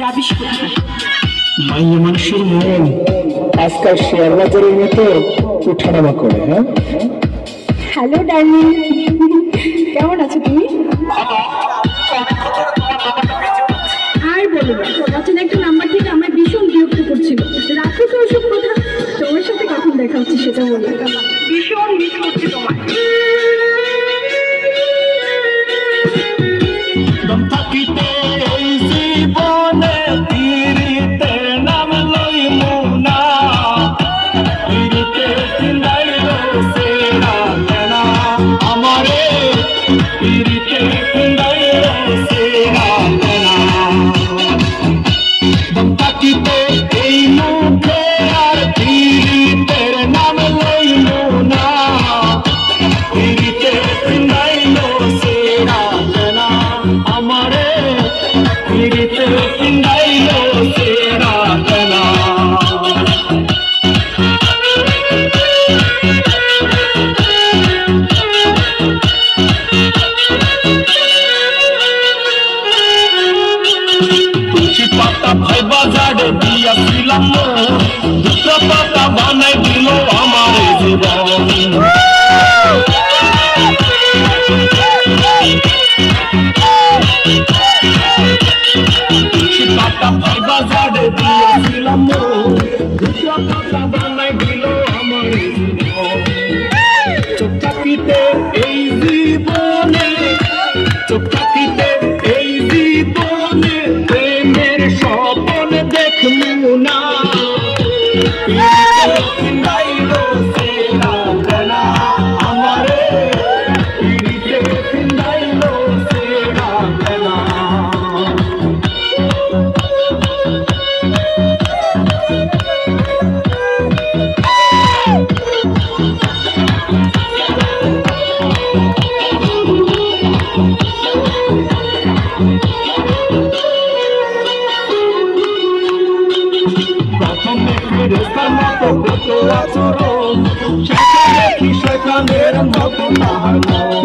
Rubbish কোথায়? মাইয়া মানুষের মন আজকাল শেয়ার বাজারের মতো উঠানামা করে। হ্যাঁ, হ্যালো ডার্লিং, কেমন আছো তুমি? আর বলো না, অচেনা একটা নাম্বার থেকে আমার ভীষণ বিরক্ত করছিল। রাখো তো ওসব কথা, তোমার সাথে কখন দেখা হচ্ছে সেটা বলো। ভীষণ মিস করছি তোমার। ভাই বাজারে দিয়াছিলাম দুটো পাতা বানাই দিল আমার জীবন। পাতা ভাই বাজারে দিয়াছিলাম দুটো পাতা বানাই দিল আমার জীবন। চোখ চাপিতে এই জীবনে, চোখ চাপিতে এই জীবনে প্রেমের স্বপ্ন দেখলু না। আমারে ফেরেশতার মতো কত আচরণ, শেষে দেখি শয়তানের মতো তাহার মন।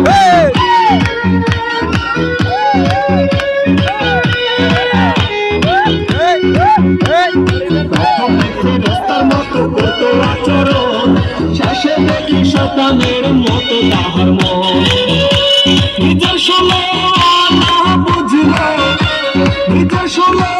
ফেরেশতার মতো কত আচরণ, শেষে দেখি শয়তানের মতো তাহার মন। নিজের ষোলো না বুঝলো, নিজের ষোলো